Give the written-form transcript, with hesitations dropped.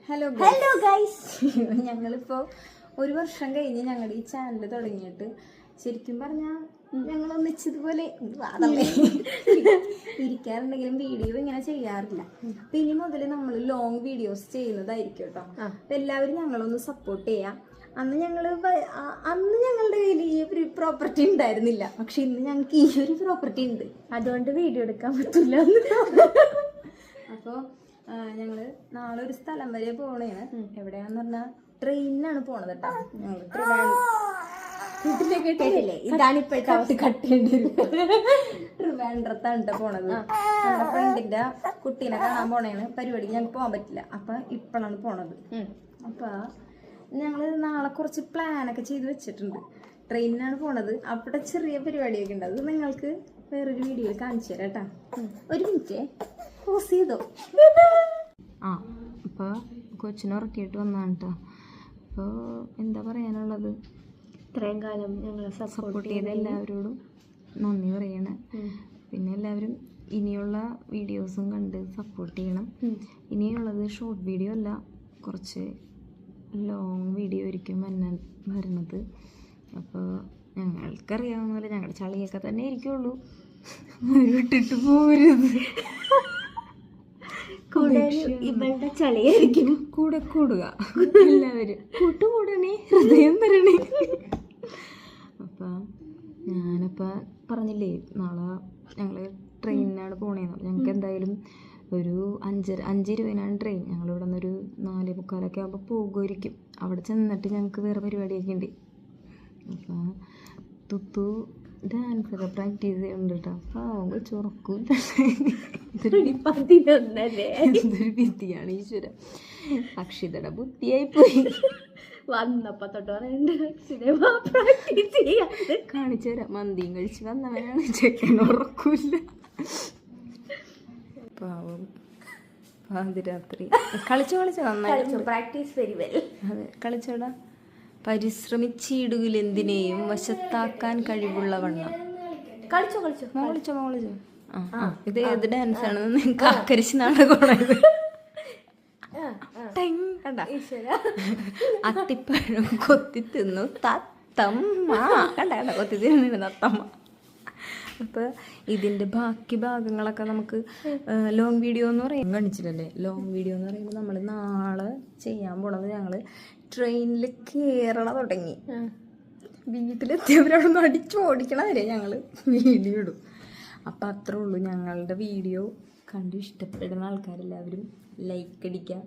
Hello guys ഞങ്ങളിപ്പോൾ ഒരു വർഷം കഴിഞ്ഞ് ഞങ്ങളുടെ ഈ ചാനൽ തുടങ്ങിയിട്ട് ശരിക്കും പറഞ്ഞാൽ ഞങ്ങൾ ഒന്നിച്ചതുപോലെ ഇരിക്കാറുണ്ടെങ്കിലും വീഡിയോ ഇങ്ങനെ ചെയ്യാറില്ല. അപ്പം ഇനി മുതൽ നമ്മൾ ലോങ് വീഡിയോസ് ചെയ്യുന്നതായിരിക്കും കേട്ടോ. അപ്പം എല്ലാവരും ഞങ്ങളൊന്ന് സപ്പോർട്ട് ചെയ്യാം. അന്ന് ഞങ്ങളുടെ കയ്യിൽ ഈ ഒരു പ്രോപ്പർട്ടി ഉണ്ടായിരുന്നില്ല, പക്ഷെ ഇന്ന് ഞങ്ങൾക്ക് ഈ ഒരു പ്രോപ്പർട്ടി ഉണ്ട്, അതുകൊണ്ട് വീഡിയോ എടുക്കാൻ പറ്റില്ല. അപ്പോൾ ഞങ്ങൾ നാളെ ഒരു സ്ഥലം വരെ പോണേണ്. എവിടെയാന്ന് പറഞ്ഞാൽ ട്രെയിനിനാണ് പോണത് കേട്ടോ. ഞങ്ങൾ ട്രിവാൻഡ്രത്താണ് കേട്ടോ പോണത്. നമ്മുടെ ഫ്രണ്ടിന്റെ കുട്ടീനെ കാണാൻ പോണേണ്. പരിപാടിക്ക് ഞങ്ങൾക്ക് പോകാൻ പറ്റില്ല, അപ്പൊ ഇപ്പോഴാണ് പോണത്. അപ്പൊ ഞങ്ങൾ നാളെ കുറച്ച് പ്ലാനൊക്കെ ചെയ്ത് വെച്ചിട്ടുണ്ട്. ട്രെയിനിനാണ് പോണത്. അവിടെ ചെറിയ പരിപാടിയൊക്കെ ഉണ്ട്. അത് നിങ്ങൾക്ക് വേറൊരു വീഡിയോയിൽ കാണിച്ചു തരാം കേട്ടോ. ഒരു മിനിറ്റ് പോസ് ചെയ്തോ. അപ്പോൾ കൊച്ചിനെ ഉറക്കിയിട്ട് വന്നതാണ് കേട്ടോ. അപ്പോൾ എന്താ പറയാനുള്ളത്, ഇത്രയും കാലം ഞങ്ങളെ സപ്പോർട്ട് ചെയ്ത എല്ലാവരോടും നന്ദി പറയണം. പിന്നെ എല്ലാവരും ഇനിയുള്ള വീഡിയോസും കണ്ട് സപ്പോർട്ട് ചെയ്യണം. ഇനിയുള്ളത് ഷോർട്ട് വീഡിയോ അല്ല, കുറച്ച് ലോങ് വീഡിയോ ആയിരിക്കും വരുന്നത്. അപ്പോൾ ഞങ്ങൾക്കറിയാവുന്ന പോലെ ഞങ്ങളുടെ ചളിയൊക്കെ തന്നെ ഇരിക്കുള്ളൂ, വിട്ടിട്ട് പോരുത്. ഇവളുടെ ചളിയായിരിക്കും കൂടെ കൂടുക, എല്ലാവരും കൂട്ടുകൂടണേ, ഹൃദയം തരണേ. അപ്പം ഞാനിപ്പോൾ പറഞ്ഞില്ലേ നാളെ ഞങ്ങൾ ട്രെയിനിനാണ് പോണേന്ന്. ഞങ്ങൾക്ക് എന്തായാലും ഒരു 5:20 ട്രെയിൻ. ഞങ്ങളിവിടെ നിന്നൊരു 4:45 ആകുമ്പോൾ പോകുമായിരിക്കും. അവിടെ ചെന്നിട്ട് ഞങ്ങൾക്ക് വേറെ പരിപാടിയൊക്കെ ഉണ്ട്. അപ്പം തുത്തു ഡാൻസൊക്കെ പ്രാക്ടീസ് ചെയ്യുന്നുണ്ട് കേട്ടോ. പാവം ചുറക്കൂല. എന്തൊരു വിദ്യയാണ് ഈശ്വര. അക്ഷിതയുടെ ബുദ്ധിയായിപ്പോയി. വന്നപ്പോ തൊട്ട് പറയുന്നുണ്ട് കാണിച്ചു തരാം. മന്തിയും കഴിച്ച് വന്നവനാണ്, ചെക്കൻ ഉറക്കൂല. പാവം പാതിരാത്രി കളിച്ചോ നന്നായി പ്രാക്ടീസ് വെരി വെൽ. അതെ, കളിച്ചോടാ. പരിശ്രമിച്ചിടുകിലെന്തിനേയും വശത്താക്കാൻ കഴിവുള്ള വണ്ണം. കളിച്ചോ ഇത് ഏത് ഡാൻസ് ആണെന്ന് നിങ്ങൾക്ക് ആക്കരിച്ച് നാടകമാണത്. അത്തിപ്പഴം കൊത്തി തിന്നു തത്തമ്മ. കണ്ട കൊത്തി തിന്നു തത്തമ്മ. അപ്പോൾ ഇതിൻ്റെ ബാക്കി ഭാഗങ്ങളൊക്കെ നമുക്ക് ലോങ് വീഡിയോ എന്ന് പറയുമ്പോൾ കാണിച്ചില്ലല്ലേ. ലോങ് വീഡിയോ എന്ന് പറയുമ്പോൾ നമ്മൾ നാളെ ചെയ്യാൻ പോണത്, ഞങ്ങൾ ട്രെയിനിൽ കേരള തുടങ്ങി വീട്ടിലെത്തിയവരോടൊന്ന് അടിച്ചോടിക്കണ വരെ ഞങ്ങൾ വീഡിയോ ഇടും. അപ്പം അത്രേ ഉള്ളൂ. ഞങ്ങളുടെ വീഡിയോ കണ്ട് ഇഷ്ടപ്പെടുന്ന ആൾക്കാരെല്ലാവരും ലൈക്ക് അടിക്കുക,